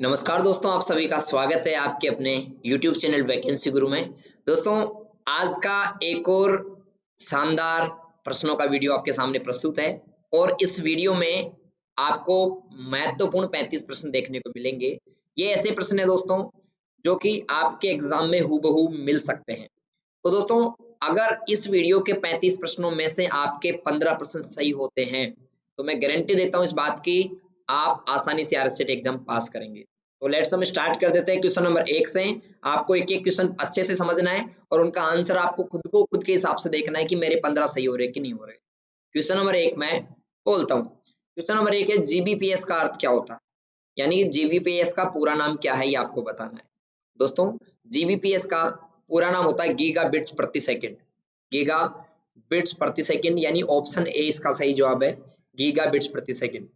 नमस्कार दोस्तों, आप सभी का स्वागत है आपके अपने YouTube चैनल वैकेंसी गुरु में। दोस्तों, आज का एक और शानदार प्रश्नों का वीडियो आपके सामने प्रस्तुत है और इस वीडियो में आपको महत्वपूर्ण 35 प्रश्न देखने को मिलेंगे। ये ऐसे प्रश्न है दोस्तों जो कि आपके एग्जाम में हूबहू मिल सकते हैं। तो दोस्तों, अगर इस वीडियो के 35 प्रश्नों में से आपके 15 प्रश्न सही होते हैं, तो मैं गारंटी देता हूं इस बात की आप आसानी से आरएससीटी एग्जाम पास करेंगे। तो लेट्स हम स्टार्ट कर देते हैं क्वेश्चन नंबर 1 से। आपको एक-एक क्वेश्चन अच्छे से समझना है और उनका आंसर आपको खुद के हिसाब से देखना है कि मेरे 15 सही हो रहे हैं कि नहीं हो रहे। क्वेश्चन नंबर 1 मैं बोलता हूँ। क्वेश्चन नंबर 1 है जीबीपीएस का अर्थ क्या होता है? यानी कि जीबीपीएस का पूरा नाम क्या है, ये आपको बताना है। दोस्तों, जीबीपीएस का पूरा नाम होता है गीगा बिट्स प्रति सेकंड। गीगा बिट्स प्रति सेकंड, यानी ऑप्शन ए इसका सही जवाब है, गीगा बिट्स प्रति सेकंड।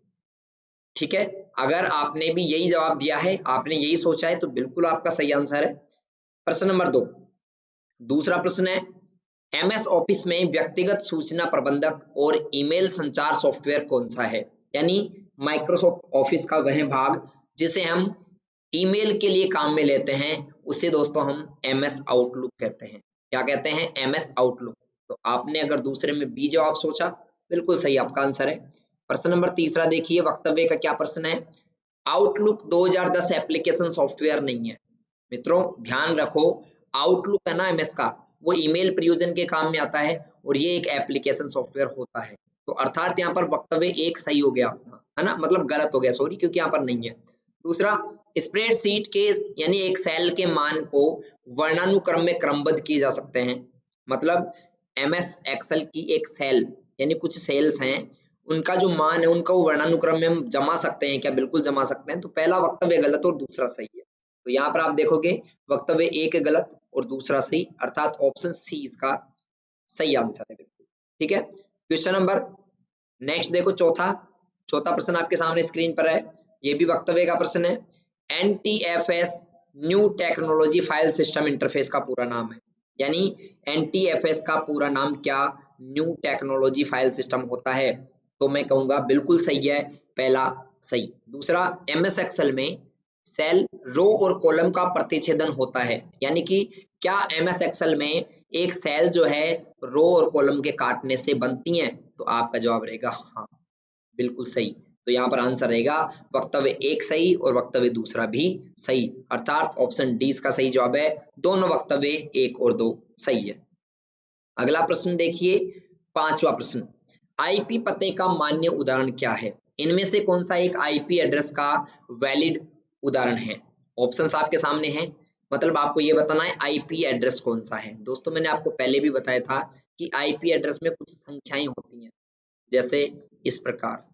ठीक है, अगर आपने भी यही जवाब दिया है, आपने यही सोचा है, तो बिल्कुल आपका सही आंसर है। प्रश्न नंबर 2, दूसरा प्रश्न है एमएस ऑफिस में व्यक्तिगत सूचना प्रबंधक और ईमेल संचार सॉफ्टवेयर कौन सा है? यानी माइक्रोसॉफ्ट ऑफिस का वह भाग जिसे हम ईमेल के लिए काम में लेते हैं, उसे दोस्तों हम एमएस आउटलुक कहते हैं। क्या कहते हैं? MS outlook. तो आपने अगर दूसरे में बी जवाब सोचा, बिल्कुल सही आपका आंसर है। प्रश्न नंबर तीसरा देखिए, वक्तव्य का क्या प्रश्न है? आउटलुक 2010 एप्लीकेशन सॉफ्टवेयर नहीं है। मित्रों ध्यान रखो, आउटलुक है ना एमएस का, वो ईमेल प्रयोजन के काम में आता है और ये एक एप्लीकेशन सॉफ्टवेयर होता है। तो अर्थात यहाँ पर वक्तव्य एक सही हो गया अपना, है ना, मतलब गलत हो गया, सॉरी, क्योंकि यहाँ पर नहीं है। दूसरा, स्प्रेडशीट के यानी एक सेल के मान को वर्णानुक्रम में क्रमबद्ध किए जा सकते हैं। मतलब एमएस एक्सेल की एक सेल यानी कुछ सेल्स हैं, उनका जो मान है उनका वो वर्णानुक्रम में हम जमा सकते हैं क्या? बिल्कुल जमा सकते हैं। तो पहला वक्तव्य गलत और दूसरा सही है। तो यहाँ पर आप देखोगे वक्तव्य एक गलत और दूसरा सही, अर्थात ऑप्शन सी इसका सही आंसर है बिल्कुल। ठीक है, क्वेश्चन नंबर नेक्स्ट देखो, चौथा चौथा प्रश्न आपके सामने स्क्रीन पर है। ये भी वक्तव्य का प्रश्न है। NTFS new technology file system interface का पूरा नाम है। यानी एनटीएफएस का पूरा नाम क्या न्यू टेक्नोलॉजी फाइल सिस्टम होता है? तो मैं कहूंगा बिल्कुल सही है, पहला सही। दूसरा, एमएस एक्सेल में सेल, रो और कॉलम का प्रतिच्छेदन होता है। यानी कि क्या एमएस एक्सेल में एक सेल जो है रो और कॉलम के काटने से बनती हैं? तो आपका जवाब रहेगा हाँ, बिल्कुल सही। तो यहाँ पर आंसर रहेगा वक्तव्य एक सही और वक्तव्य दूसरा भी सही, अर्थात ऑप्शन डी इसका सही जवाब है। दोनों वक्तव्य एक और दो सही है। अगला प्रश्न देखिए, पांचवा प्रश्न, आईपी पते का मान्य उदाहरण क्या है? इनमें से कौन सा एक आईपी एड्रेस का वैलिड उदाहरण है? ऑप्शंस आपके सामने हैं, मतलब आपको ये बताना है आईपी एड्रेस कौन सा है। दोस्तों, मैंने आपको पहले भी बताया था कि आईपी एड्रेस में कुछ संख्याएं होती हैं, जैसे इस प्रकार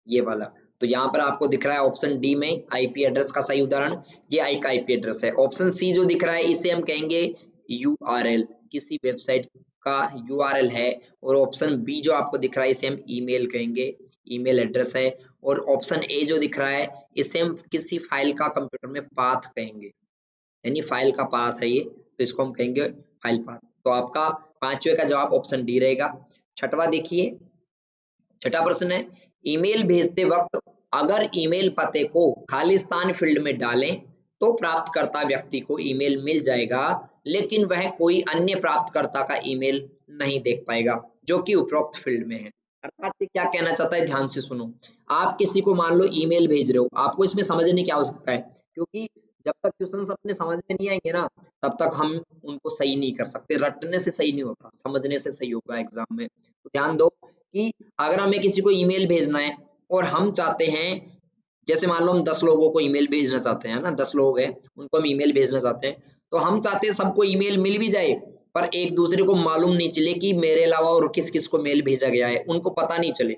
ये वाला। तो यहाँ पर आपको दिख रहा है ऑप्शन डी में आईपी एड्रेस का सही उदाहरण ये एक आईपी एड्रेस है। ऑप्शन सी जो दिख रहा है इसे हम कहेंगे यूआरएल, किसी वेबसाइट का यूआरएल है। और ऑप्शन बी जो आपको दिख रहा है इसे हम ईमेल कहेंगे, ईमेल एड्रेस है। और ऑप्शन ए जो दिख रहा है इसे हम किसी फाइल का कंप्यूटर में पाथ कहेंगे, यानी फाइल का पाथ है ये, तो इसको हम कहेंगे फाइल पाथ। तो आपका पांचवे का जवाब ऑप्शन डी रहेगा। छठवा देखिए, छठा प्रश्न है ईमेल भेजते वक्त अगर ईमेल पते को खालिस्तान फील्ड में डालें तो प्राप्तकर्ता व्यक्ति को ईमेल मिल जाएगा, लेकिन वह कोई अन्य प्राप्तकर्ता का ईमेल नहीं देख पाएगा जो कि उपरोक्त फील्ड में है। अर्थात ये क्या कहना चाहता है, ध्यान से सुनो। आप किसी को मान लो ईमेल भेज रहे हो, आपको इसमें समझने की आवश्यकता है, क्योंकि जब तक क्वेश्चन अपने समझ में नहीं आएंगे ना, तब तक हम उनको सही नहीं कर सकते। रटने से सही नहीं होता, समझने से सही होगा एग्जाम में। तो ध्यान दो कि अगर हमें किसी को ईमेल भेजना है और हम चाहते हैं, जैसे मान लो हम 10 लोगों को ईमेल भेजना चाहते हैं ना, 10 लोग हैं उनको हम ईमेल भेजना चाहते हैं, तो हम चाहते हैं सबको ईमेल मिल भी जाए, पर एक दूसरे को मालूम नहीं चले कि मेरे अलावा और किस किस को मेल भेजा गया है, उनको पता नहीं चले।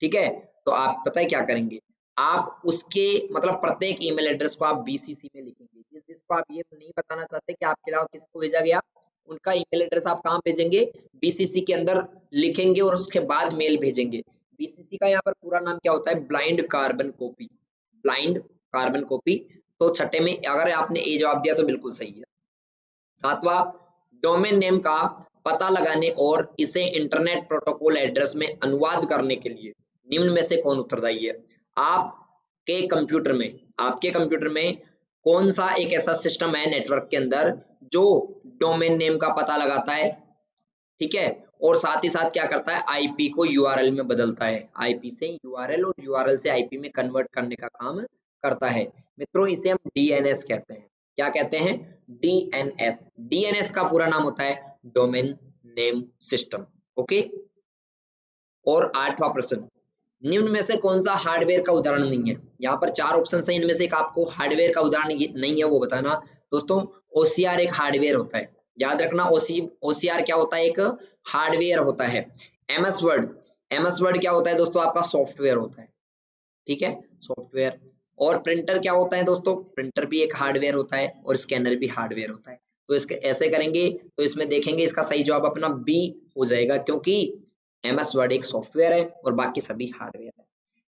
ठीक है, तो आप पता है क्या करेंगे, आप उसके मतलब प्रत्येक ईमेल एड्रेस को आप बीसीसी में लिखेंगे। जिसको आप ये नहीं बताना चाहते कि आपके अलावा किसको भेजा गया, उनका ईमेल एड्रेस आप कहाँ भेजेंगे, बीसीसी के अंदर लिखेंगे और उसके बाद मेल भेजेंगे। बीसीसी का यहाँ पर पूरा नाम क्या होता है, blind carbon copy, blind carbon copy. तो छठे में अगर आपने ए जवाब दिया तो बिल्कुल सही है। सातवां, डोमेन नेम का पता लगाने और इसे इंटरनेट प्रोटोकॉल एड्रेस में अनुवाद करने के लिए निम्न में से कौन उत्तरदायी है? आप आपके कंप्यूटर में, आपके कंप्यूटर में कौन सा एक ऐसा सिस्टम है नेटवर्क के अंदर जो डोमेन नेम का पता लगाता है, ठीक है, और साथ ही साथ क्या करता है, आईपी को यूआरएल में बदलता है, आईपी से यूआरएल और यूआरएल से आईपी में कन्वर्ट करने का काम करता है। मित्रों इसे हम डीएनएस कहते हैं। क्या कहते हैं? डीएनएस। डीएनएस का पूरा नाम होता है डोमेन नेम सिस्टम। ओके। और 8वां प्रश्न, निम्न में से कौन सा हार्डवेयर का उदाहरण नहीं है? यहाँ पर 4 ऑप्शन है, इनमें से एक आपको हार्डवेयर का उदाहरण नहीं है वो बताना। दोस्तों ओसीआर एक हार्डवेयर होता है, याद रखना। ओसीआर क्या होता है? एक हार्डवेयर होता है। एमएस वर्ड क्या होता है दोस्तों? आपका सॉफ्टवेयर होता है, ठीक है, सॉफ्टवेयर। और प्रिंटर क्या होता है दोस्तों? प्रिंटर भी एक हार्डवेयर होता है और स्कैनर भी हार्डवेयर होता है। तो इसके ऐसे करेंगे तो इसमें देखेंगे इसका सही जवाब अपना बी हो जाएगा, क्योंकि एमएस वर्ड एक सॉफ्टवेयर है और बाकी सभी हार्डवेयर है।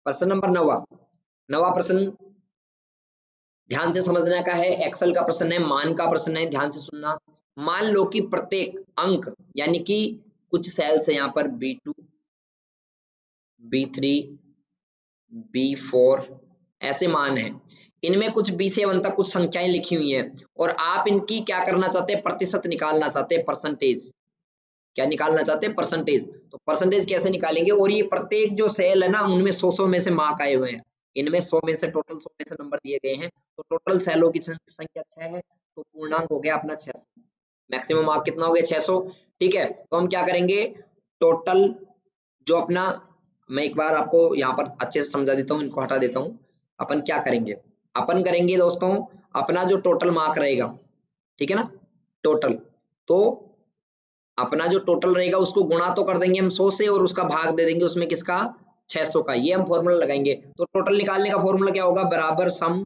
प्रश्न नंबर 9वां प्रश्न ध्यान से समझने का है। एक्सेल का प्रश्न है, मान का प्रश्न है, ध्यान से सुनना। मान लो कि प्रत्येक अंक यानी कि कुछ सेल्स है यहाँ पर B2, B3, B4 ऐसे मान है, इनमें कुछ B से 1 तक कुछ संख्याएं लिखी हुई हैं और आप इनकी क्या करना चाहते हैं? प्रतिशत निकालना चाहते हैं, परसेंटेज। क्या निकालना चाहते हैं? परसेंटेज। तो परसेंटेज कैसे निकालेंगे? और ये प्रत्येक जो सेल है ना उनमें 100 में से मार्क आए हुए हैं, इनमें 100 में से टोटल 100 में से नंबर दिए गए हैं, तो टोटल सेलों की संख्या 6 है, तो पूर्णांक हो गया अपना 600। मैक्सिमम मार्क कितना हो गया? 600। ठीक है, तो हम क्या करेंगे, टोटल जो अपना, मैं एक बार आपको यहाँ पर अच्छे से समझा देता हूँ, इनको हटा देता हूँ। अपन क्या करेंगे, अपन करेंगे दोस्तों अपना जो टोटल मार्क रहेगा, ठीक है ना, टोटल, तो अपना जो टोटल रहेगा उसको गुणा तो कर देंगे हम 100 से और उसका भाग दे देंगे उसमें किसका? 600 का। ये हम फॉर्मूला लगाएंगे। तो टोटल निकालने का फॉर्मूला क्या होगा? बराबर सम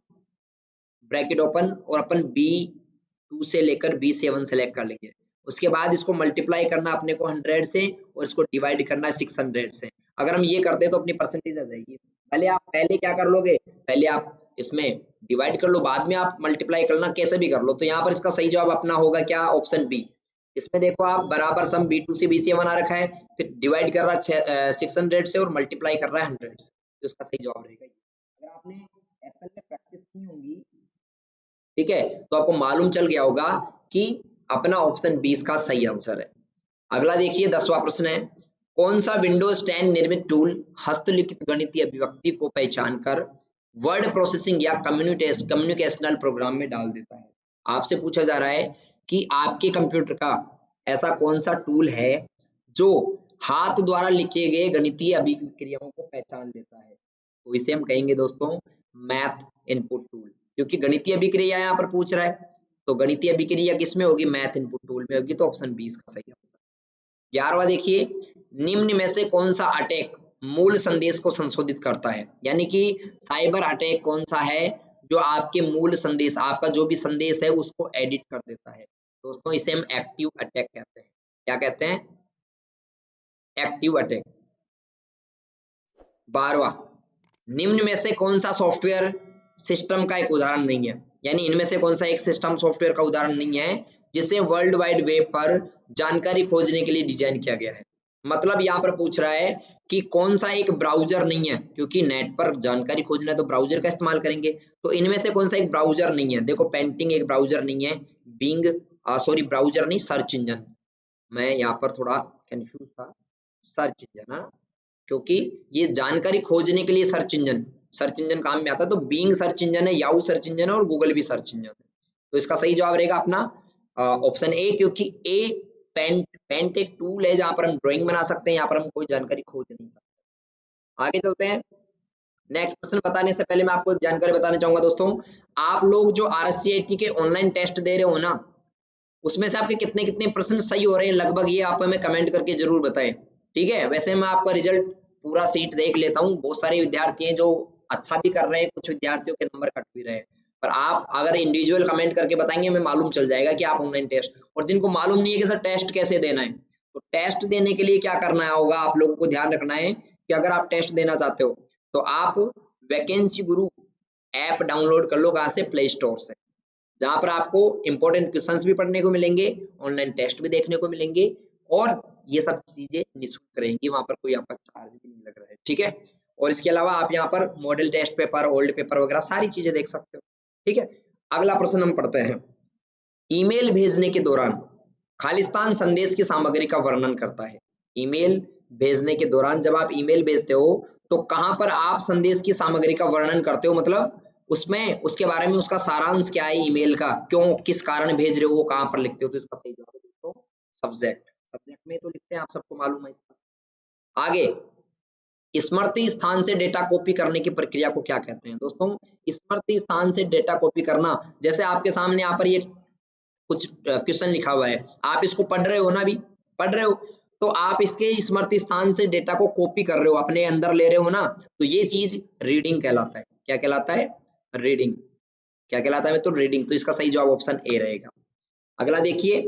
ब्रैकेट ओपन और अपन B2 से लेकर B7 सेलेक्ट कर लेंगे। उसके बाद इसको मल्टीप्लाई करना अपने को 100 से और इसको डिवाइड करना है 600 से। अगर हम ये करते तो अपनी परसेंटेज आ जाएगी। पहले क्या कर लोगे, पहले आप इसमें डिवाइड कर लो, बाद में आप मल्टीप्लाई करना, कैसे भी कर लो। तो यहाँ पर इसका सही जवाब अपना होगा क्या? Option B. इसमें देखो आप बराबर सम B2 से B7 आ रखा है, फिर डिवाइड कर रहा है 600 से और मल्टीप्लाई कर रहा है 100 से, तो इसका सही जवाब रहेगा। अगर आपने एक्सेल में प्रैक्टिस की होगी, ठीक है, तो आपको मालूम चल गया होगा कि अपना ऑप्शन 20 का सही आंसर है। अगला देखिए 10वां प्रश्न है, कौन सा विंडोज 10 निर्मित टूल हस्तलिखित गणितीय अभिव्यक्ति को पहचान कर वर्ड प्रोसेसिंग या कम्युनिकेशनल प्रोग्राम में डाल देता है? आपसे पूछा जा रहा है कि आपके कंप्यूटर का ऐसा कौन सा टूल है जो हाथ द्वारा लिखे गए गणितीय अभिक्रियाओं को पहचान लेता है? तो इसे हम कहेंगे दोस्तों मैथ इनपुट टूल, क्योंकि गणितीय अभिक्रिया यहाँ पर पूछ रहा है, तो गणितीय अभिक्रिया किसमें होगी? मैथ इनपुट टूल में होगी, तो ऑप्शन 20 का सही आंसर। 11वां देखिए, निम्न में से कौन सा अटैक मूल संदेश को संशोधित करता है? यानी कि साइबर अटैक कौन सा है जो आपके मूल संदेश, आपका जो भी संदेश है उसको एडिट कर देता है? दोस्तों इसे हम एक्टिव अटैक कहते हैं। क्या कहते हैं? Active attack. 12वां, निम्न में से कौन सा सॉफ्टवेयर सिस्टम का एक उदाहरण नहीं है? यानी इनमें से कौन सा एक सिस्टम सॉफ्टवेयर का उदाहरण नहीं है जिसे वर्ल्ड वाइड वेब पर जानकारी खोजने के लिए डिजाइन किया गया है? मतलब यहाँ पर पूछ रहा है कि कौन सा एक ब्राउजर नहीं है, क्योंकि नेट पर जानकारी खोजना है तो ब्राउजर का इस्तेमाल करेंगे। तो इनमें से कौन सा एक ब्राउजर नहीं है? देखो पेंटिंग एक ब्राउजर नहीं है, बिंग ब्राउजर नहीं, सर्च इंजन, मैं यहाँ पर थोड़ा कंफ्यूज था, सर्च इंजन, हाँ, क्योंकि ये जानकारी खोजने के लिए सर्च इंजन काम में आता है। तो बीइंग सर्च इंजन है, याहू सर्च इंजन है और गूगल भी सर्च इंजन है। तो इसका सही जवाब रहेगा अपना ऑप्शन ए, क्योंकि ए पेंट एक टूल है जहां पर हम ड्राइंग बना सकते हैं, यहाँ पर हम कोई जानकारी खोज नहीं सकते। आगे चलते हैं। नेक्स्ट प्रश्न बताने से पहले मैं आपको एक जानकारी बताना चाहूंगा दोस्तों, आप लोग जो RSCIT के ऑनलाइन टेस्ट दे रहे हो ना, उसमें से आपके कितने कितने प्रश्न सही हो रहे हैं लगभग, ये आप हमें कमेंट करके जरूर बताएं, ठीक है। वैसे मैं आपका रिजल्ट पूरा सीट देख लेता हूँ, बहुत सारे विद्यार्थी हैं जो अच्छा भी कर रहे हैं, कुछ विद्यार्थियों के नंबर कट भी रहे हैं, पर आप अगर इंडिविजुअल कमेंट करके बताएंगे हमें मालूम चल जाएगा कि आप ऑनलाइन टेस्ट, और जिनको मालूम नहीं है कि सर टेस्ट कैसे देना है, तो टेस्ट देने के लिए क्या करना होगा, आप लोगों को ध्यान रखना है कि अगर आप टेस्ट देना चाहते हो तो आप वैकेंसी गुरु ऐप डाउनलोड कर लो, कहाँ से? प्ले स्टोर से, जहां पर आपको इंपॉर्टेंट क्वेश्चंस भी पढ़ने को मिलेंगे, ऑनलाइन टेस्ट भी देखने को मिलेंगे, और ये सब चीजें निःशुल्क रहेंगी, वहां पर कोई आपका चार्ज भी नहीं लग रहा है, ठीक है। और इसके अलावा आप यहाँ पर model test paper, old paper वगैरह सारी चीजें देख सकते हो। ठीक है, अगला प्रश्न हम पढ़ते हैं। ईमेल भेजने के दौरान खालिस्तान संदेश की सामग्री का वर्णन करता है। ईमेल भेजने के दौरान जब आप ईमेल भेजते हो तो कहां पर आप संदेश की सामग्री का वर्णन करते हो, मतलब उसमें उसके बारे में उसका सारांश क्या है, ईमेल का क्यों किस कारण भेज रहे हो वो कहां पर लिखते हो। तो इसका सही जवाब है दोस्तों सब्जेक्ट। सब्जेक्ट में तो लिखते हैं, आप सबको मालूम है। आगे, स्मृति स्थान से डेटा कॉपी करने की प्रक्रिया को क्या कहते हैं। दोस्तों स्मृति स्थान से डेटा कॉपी करना, जैसे आपके सामने यहाँ पर ये कुछ क्वेश्चन लिखा हुआ है, आप इसको पढ़ रहे हो ना, अभी पढ़ रहे हो, तो आप इसके स्मृति स्थान से डेटा को कॉपी कर रहे हो, अपने अंदर ले रहे हो ना, तो ये चीज रीडिंग कहलाता है। क्या कहलाता है? रीडिंग। क्या कहलाता है? तो रीडिंग। तो इसका सही जवाब ऑप्शन ए रहेगा। अगला देखिए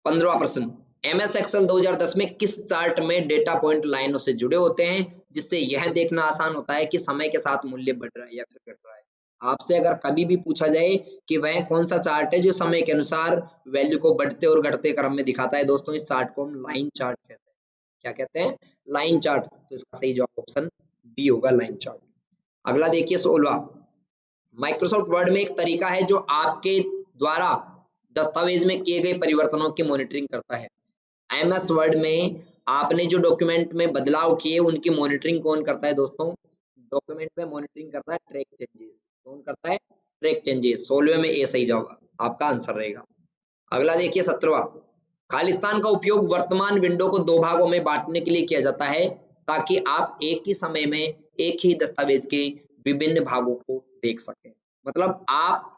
15वां प्रश्न। एमएस एक्सेल 2010 में किस चार्ट में डेटा पॉइंट लाइनों से जुड़े होते हैं जिससे यह देखना आसान होता है कि समय के साथ मूल्य बढ़ रहा है या फिर घट रहा है। आपसे अगर कभी भी पूछा जाए कि वह कौन सा चार्ट है जो समय के अनुसार वैल्यू को बढ़ते और घटते क्रम में दिखाता है, दोस्तों इस चार्ट को हम लाइन चार्ट कहते हैं। क्या कहते हैं? Line chart. तो इसका सही जवाब ऑप्शन बी होगा, लाइन चार्ट। अगला देखिए 16। माइक्रोसॉफ्ट वर्ड में एक तरीका है जो आपके द्वारा दस्तावेज में किए गए परिवर्तनों की मॉनिटरिंग करता है। एमएस वर्ड में आपने जो डॉक्यूमेंट में बदलाव किए उनकी मॉनिटरिंग कौन करता है दोस्तों? डॉक्यूमेंट में मॉनिटरिंग करता है ट्रैक चेंजेस। कौन करता है? Track changes. 16वें में ए सही जवाब आपका आंसर रहेगा। अगला देखिए 17वां। खालिस्तान का उपयोग वर्तमान विंडो को दो भागों में बांटने के लिए किया जाता है ताकि आप एक ही समय में एक ही दस्तावेज के विभिन्न भागों को देख सकें। मतलब आप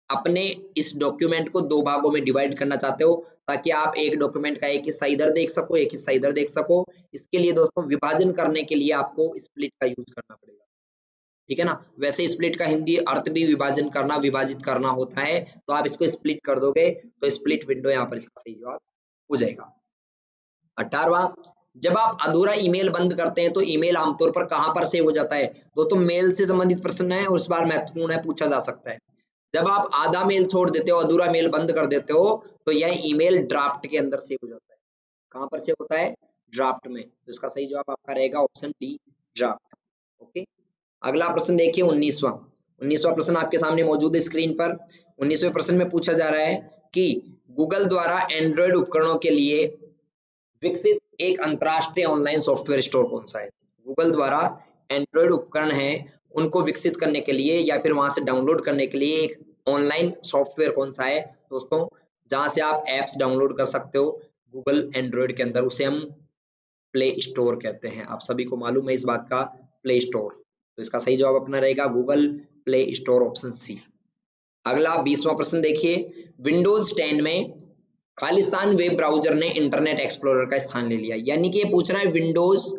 अपने इस डॉक्यूमेंट को दो भागों में डिवाइड करना चाहते हो ताकि आप एक डॉक्यूमेंट का एक हिस्सा इधर देख सको, एक हिस्सा इधर देख सको। इसके लिए दोस्तों विभाजन करने के लिए आपको स्प्लिट का यूज करना पड़ेगा। ठीक है ना? वैसे स्प्लिट का हिंदी अर्थ भी विभाजन करना, विभाजित करना होता है। तो आप इसको स्प्लिट कर दोगे तो स्प्लिट विंडो यहाँ पर इसका सही जवाब हो जाएगा। 18वां। जब आप अधूरा ईमेल बंद करते हैं तो ईमेल आमतौर पर कहां पर सेव हो जाता है। दोस्तों मेल से संबंधित प्रश्न है और इस बार महत्वपूर्ण है, पूछा जा सकता है। जब आप आधा मेल छोड़ देते हो, अधूरा मेल बंद कर देते हो, तो यह ईमेल ड्राफ्ट के अंदर सेव हो जाता है। कहां पर सेव होता है? ड्राफ्ट में। तो इसका सही जवाब आपका रहेगा ऑप्शन डी, ड्राफ्ट। ओके, अगला प्रश्न देखिए 19वां। 19वां प्रश्न आपके सामने मौजूद है स्क्रीन पर। 19वें प्रश्न में पूछा जा रहा है कि गूगल द्वारा एंड्रॉयड उपकरणों के लिए विकसित एक अंतरराष्ट्रीय ऑनलाइन सॉफ्टवेयर स्टोर कौन सा है। गूगल द्वारा एंड्रॉयड उपकरण है उनको विकसित करने के लिए या फिर वहां से डाउनलोड करने के लिए एक ऑनलाइन सॉफ्टवेयर कौन सा है दोस्तों, जहां से आप एप्स डाउनलोड कर सकते हो गूगल एंड्रॉयड के अंदर, उसे हम प्ले स्टोर कहते हैं। आप सभी को मालूम है इस बात का, प्ले स्टोर। तो इसका सही जवाब अपना रहेगा Google Play Store, option C. अगला 20वां प्रश्न देखिए। विंडोज 10 में खालिस्तान वेब ब्राउजर ने इंटरनेट एक्सप्लोरर का स्थान ले लिया, यानी कि ये पूछ रहा है विंडोज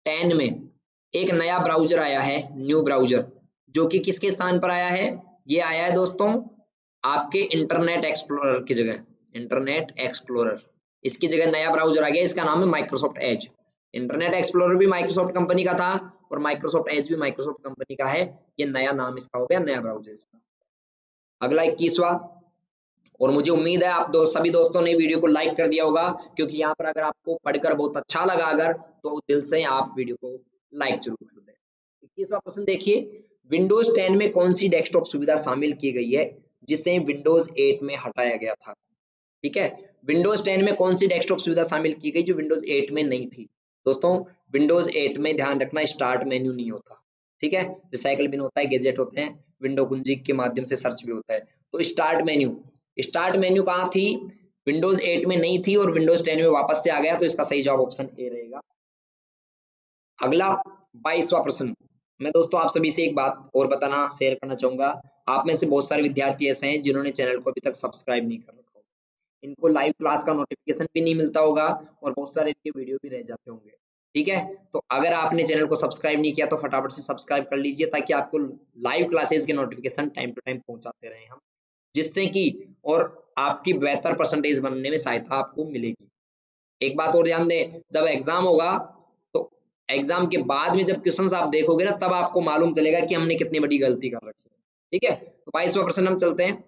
10 में एक नया ब्राउजर आया है, न्यू ब्राउजर, जो कि किसके स्थान पर आया है? ये आया है दोस्तों आपके इंटरनेट एक्सप्लोरर की जगह। इंटरनेट एक्सप्लोरर, इसकी जगह नया ब्राउजर आ गया, इसका नाम है माइक्रोसॉफ्ट एज। इंटरनेट एक्सप्लोरर भी माइक्रोसॉफ्ट कंपनी का था और माइक्रोसॉफ्ट एज भी माइक्रोसॉफ्ट कंपनी का है। ये नया नाम इसका हो गया, नया ब्राउजर इसका। अगला 21वां, और मुझे उम्मीद है आप सभी दोस्तों ने वीडियो को लाइक कर दिया होगा, क्योंकि यहाँ पर अगर आपको पढ़कर बहुत अच्छा लगा अगर, तो दिल से आप वीडियो को लाइक जरूर कर दें। 21वां प्रश्न देखिए। विंडोज 10 में कौन सी डेस्कटॉप सुविधा शामिल की गई है जिसे विंडोज 8 में हटाया गया था? ठीक है, विंडोज 10 में कौन सी डेस्कटॉप सुविधा शामिल की गई जो विंडोज 8 में नहीं थी? दोस्तों विंडोज 8 में ध्यान रखना स्टार्ट मेन्यू नहीं होता। ठीक है, रिसाइकल बिन होता है, गैजेट होते हैं, विंडो कुंजी के माध्यम से सर्च भी होता है। तो स्टार्ट मेन्यू कहाँ थी? विंडोज 8 में नहीं थी और विंडोज 10 में वापस से आ गया। तो इसका सही जवाब ऑप्शन ए रहेगा। अगला 22वां प्रश्न। मैं दोस्तों आप सभी से एक बात और बताना शेयर करना चाहूंगा। आप में से बहुत सारे विद्यार्थी ऐसे हैं जिन्होंने चैनल को अभी तक सब्सक्राइब नहीं कर रखा, इनको लाइव क्लास का नोटिफिकेशन भी नहीं मिलता होगा और बहुत सारे इनके वीडियो भी रह जाते होंगे। ठीक है, तो अगर आपने चैनल को सब्सक्राइब नहीं किया तो फटाफट से सब्सक्राइब कर लीजिए ताकि आपको लाइव क्लासेस के नोटिफिकेशन टाइम टू टाइम पहुंचाते रहें हम, जिससे कि और आपकी बेहतर परसेंटेज बनने में सहायता आपको मिलेगी। एक बात और ध्यान दें, जब एग्जाम होगा तो एग्जाम के बाद में जब क्वेश्चंस आप देखोगे ना, तब आपको मालूम चलेगा कि हमने कितनी बड़ी गलती कर रखी है। ठीक है, तो 22वां प्रश्न हम चलते हैं।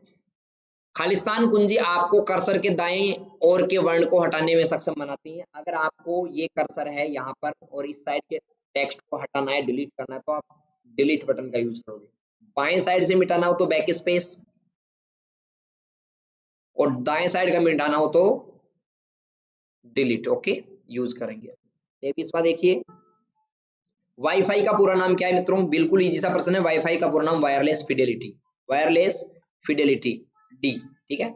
खालिस्तान कुंजी आपको कर्सर के दाएं ओर के वर्ण को हटाने में सक्षम बनाती है। अगर आपको ये कर्सर है यहाँ पर और इस साइड के टेक्स्ट को हटाना है, डिलीट करना है, तो आप डिलीट बटन का यूज करोगे। बाएं साइड से मिटाना हो तो बैक स्पेस, और दाएं साइड का मिटाना हो तो डिलीट, ओके, यूज करेंगे। 23वां देखिए, वाईफाई का पूरा नाम क्या है मित्रों? बिल्कुल इजी सा प्रश्न है। वाईफाई का पूरा नाम wireless Fidelity, wireless Fidelity, D, ठीक है।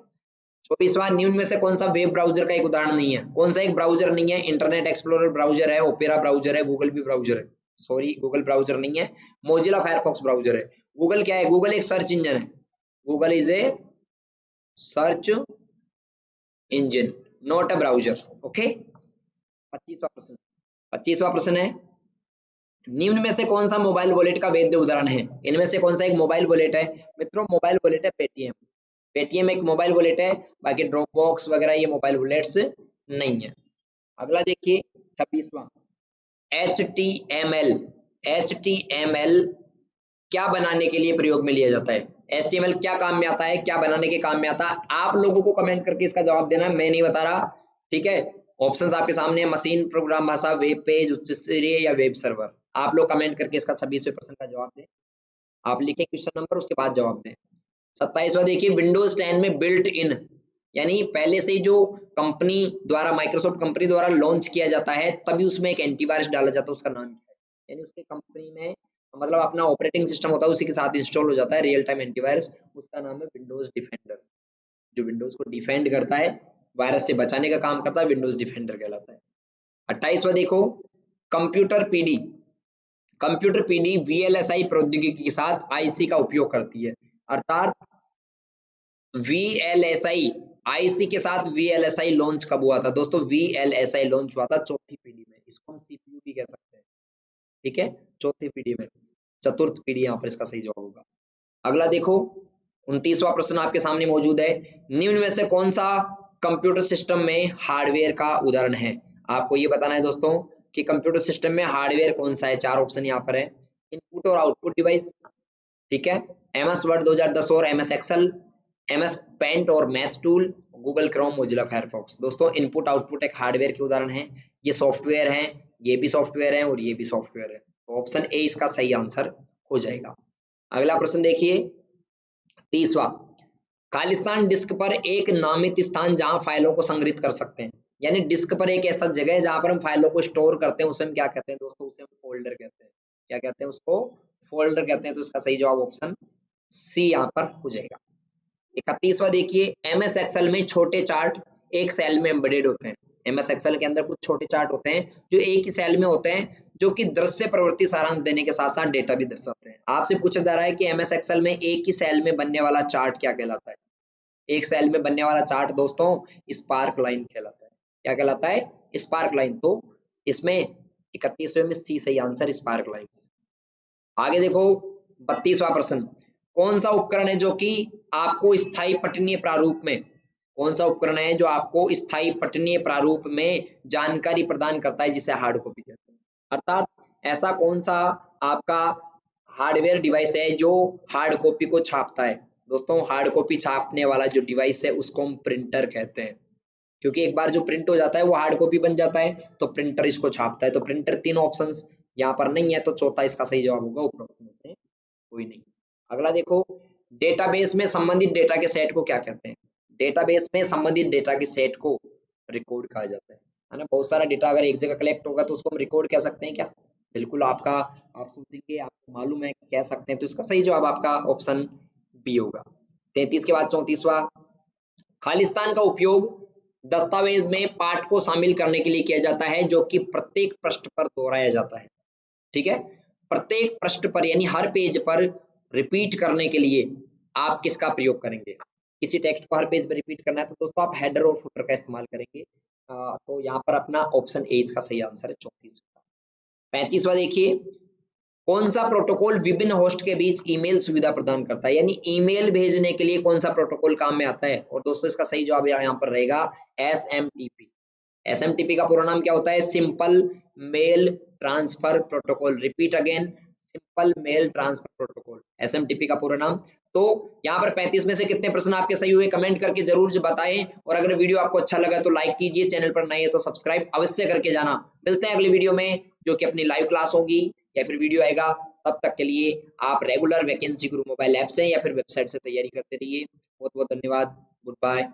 24वां, निम्न में से कौन सा वेब ब्राउजर का एक उदाहरण नहीं है? कौन सा एक ब्राउजर नहीं है? इंटरनेट एक्सप्लोरर ब्राउजर है, ओपेरा ब्राउजर है, गूगल भी ब्राउजर है, सॉरी गूगल ब्राउजर नहीं है, मोजिला फायरफॉक्स ब्राउजर है। गूगल क्या है? गूगल एक सर्च इंजन है, Google is a search engine, not a browser, okay. 25वां प्रश्न, 25वां प्रश्न है, निम्न में से कौन सा मोबाइल वॉलेट का वैध उदाहरण है? इनमें से कौन सा एक मोबाइल वॉलेट है? मित्रों मोबाइल वॉलेट है पेटीएम, पेटीएम एक मोबाइल वॉलेट है, बाकी ड्रॉपबॉक्स वगैरह ये मोबाइल वॉलेट्स नहीं है। अगला देखिए 26वां, HTML, HTML क्या बनाने के लिए प्रयोग में लिया जाता है? HTML क्या काम में आता है, क्या बनाने के काम में आता है? आप लोगों को कमेंट करके इसका जवाब देना है, मैं नहीं बता रहा, ठीक है। ऑप्शंस आपके सामने है, मशीन, प्रोग्राम भाषा, वेब पेज, उच्च स्तरीय या वेब सर्वर। आप लोग कमेंट करके इसका 26% का जवाब दें। आप लिखें क्वेश्चन नंबर, उसके बाद जवाब दें। 27वां देखिए, विंडोज 10 में बिल्ट इन, यानी पहले से जो कंपनी द्वारा, माइक्रोसॉफ्ट कंपनी द्वारा लॉन्च किया जाता है, तभी उसमें एक एंटीवायरस डाला जाता है, उसका नाम क्या है? यानी उसके कंपनी में मतलब अपना ऑपरेटिंग सिस्टम होता है, उसी के साथ इंस्टॉल हो जाता है रियल टाइम एंटीवायरस, उसका नाम है विंडोज डिफेंडर। जो विंडोज को डिफेंड करता है, वायरस से बचाने का काम करता है, विंडोज डिफेंडर कहलाता है। 28वां देखो, computer PD, computer PD VLSI प्रौद्योगिकी के साथ आईसी का उपयोग करती है, अर्थात वीएलएसआई, आईसी के साथ वीएलएसआई लॉन्च कब हुआ था दोस्तों? वीएलएसआई लॉन्च हुआ था चौथी पीढ़ी में, इसको हम सीपीयू भी कह सकते हैं, ठीक है, चौथी पीढ़ी में, चतुर्थ पीढ़ी यहाँ पर इसका सही जवाब होगा। अगला देखो 29वां प्रश्न आपके सामने मौजूद है, निम्न में से कौन सा कंप्यूटर सिस्टम में हार्डवेयर का उदाहरण है? आपको ये बताना है दोस्तों कि कंप्यूटर सिस्टम में हार्डवेयर कौन सा है। 4 ऑप्शन यहाँ पर है, इनपुट और आउटपुट डिवाइस, ठीक है, एमएस वर्ड 2010 और एमएस एक्सेल, एमएस पेंट और math tool, Google Chrome, Mozilla Firefox. दोस्तों इनपुट आउटपुट एक हार्डवेयर के उदाहरण है, ये सॉफ्टवेयर है, ये भी सॉफ्टवेयर है और ये भी सॉफ्टवेयर है, तो ऑप्शन ए इसका सही आंसर हो जाएगा। अगला प्रश्न देखिए 30वां, खालिस्तान डिस्क पर एक नामित स्थान जहां फाइलों को संग्रहित कर सकते हैं, यानी डिस्क पर एक ऐसा जगह है जहां पर हम फाइलों को स्टोर करते हैं, उसे हम क्या कहते हैं दोस्तों? उसे हम फोल्डर कहते हैं। क्या कहते हैं उसको? फोल्डर कहते हैं। तो इसका सही जवाब ऑप्शन सी यहाँ पर हो जाएगा। 31वां देखिए, एमएस एक्सेल में छोटे चार्ट एक सेल में एम्बेडेड होते हैं। एमएस एक्सेल के अंदर कुछ छोटे चार्ट होते हैं जो एक ही सेल में होते हैं, जो कि दृश्य प्रवृत्ति सारांश देने के साथ साथ डेटा भी दर्शाते हैं। आपसे पूछा जा रहा है कि एमएस एक्सेल में एक ही सेल में बनने वाला चार्ट क्या कहलाता है? एक सेल में बनने वाला चार्ट दोस्तों स्पार्क लाइन कहलाता है। क्या कहलाता है? Spark line. तो इसमें 31वें में सी सही आंसर, स्पार्क लाइन। आगे देखो 32वां प्रश्न, कौन सा उपकरण है जो कि आपको स्थायी पठनीय प्रारूप में, कौन सा उपकरण है जो आपको स्थायी पठनीय प्रारूप में जानकारी प्रदान करता है, जिसे हार्ड कॉपी कहते हैं? अर्थात ऐसा कौन सा आपका हार्डवेयर डिवाइस है जो हार्ड कॉपी को छापता है? दोस्तों हार्ड कॉपी छापने वाला जो डिवाइस है उसको हम प्रिंटर कहते हैं, क्योंकि एक बार जो प्रिंट हो जाता है वो हार्ड कॉपी बन जाता है, तो प्रिंटर इसको छापता है। तो प्रिंटर 3 ऑप्शंस यहाँ पर नहीं है, तो चौथा इसका सही जवाब होगा, उपरोक्त में से कोई नहीं। अगला देखो, डेटाबेस में संबंधित डेटा के सेट को क्या कहते हैं? डेटाबेस में संबंधित डेटा के सेट को रिकॉर्ड कहा जाता है ना। बहुत सारा डेटा अगर एक जगह कलेक्ट होगा तो उसको हम रिकॉर्ड कह सकते हैं क्या? बिल्कुल, आपका आप सोचेंगे, आपको मालूम है, कह सकते हैं, तो इसका सही जवाब आपका ऑप्शन बी होगा। 33 के बाद 34वां, खालिस्तान का उपयोग दस्तावेज में पाठ को शामिल करने के लिए किया जाता है जो कि प्रत्येक पृष्ठ पर दोहराया जाता है, ठीक है, प्रत्येक पृष्ठ पर यानी हर पेज पर रिपीट करने के लिए आप किसका प्रयोग करेंगे? किसी टेक्स्ट को हर पेज पर रिपीट करना है तो दोस्तों आप हेडर और फुटर का इस्तेमाल करेंगे। तो यहाँ पर अपना ऑप्शन ए इसका सही आंसर है, 34। 35वां देखिए, कौन सा प्रोटोकॉल विभिन्न होस्ट के बीच ईमेल सुविधा प्रदान करता है, यानी ईमेल भेजने के लिए कौन सा प्रोटोकॉल काम में आता है? और दोस्तों इसका सही जवाब यहाँ पर रहेगा एसएमटीपी। एसएमटीपी का पूरा नाम क्या होता है? Simple mail transfer protocol. Repeat again, simple mail transfer protocol, SMTP का पूरा नाम। तो यहाँ पर 35 में से कितने प्रश्न आपके सही हुए कमेंट करके जरूर बताएं, और अगर वीडियो आपको अच्छा लगा तो लाइक कीजिए, चैनल पर नए हैं तो सब्सक्राइब अवश्य करके जाना। मिलते हैं अगली वीडियो में। जो कि अपनी लाइव क्लास होगी या फिर वीडियो आएगा। तब तक के लिए आप रेगुलर वैकेंसी गुरु मोबाइल ऐप से या फिर वेबसाइट से तैयारी करते रहिए। बहुत बहुत धन्यवाद। Good bye.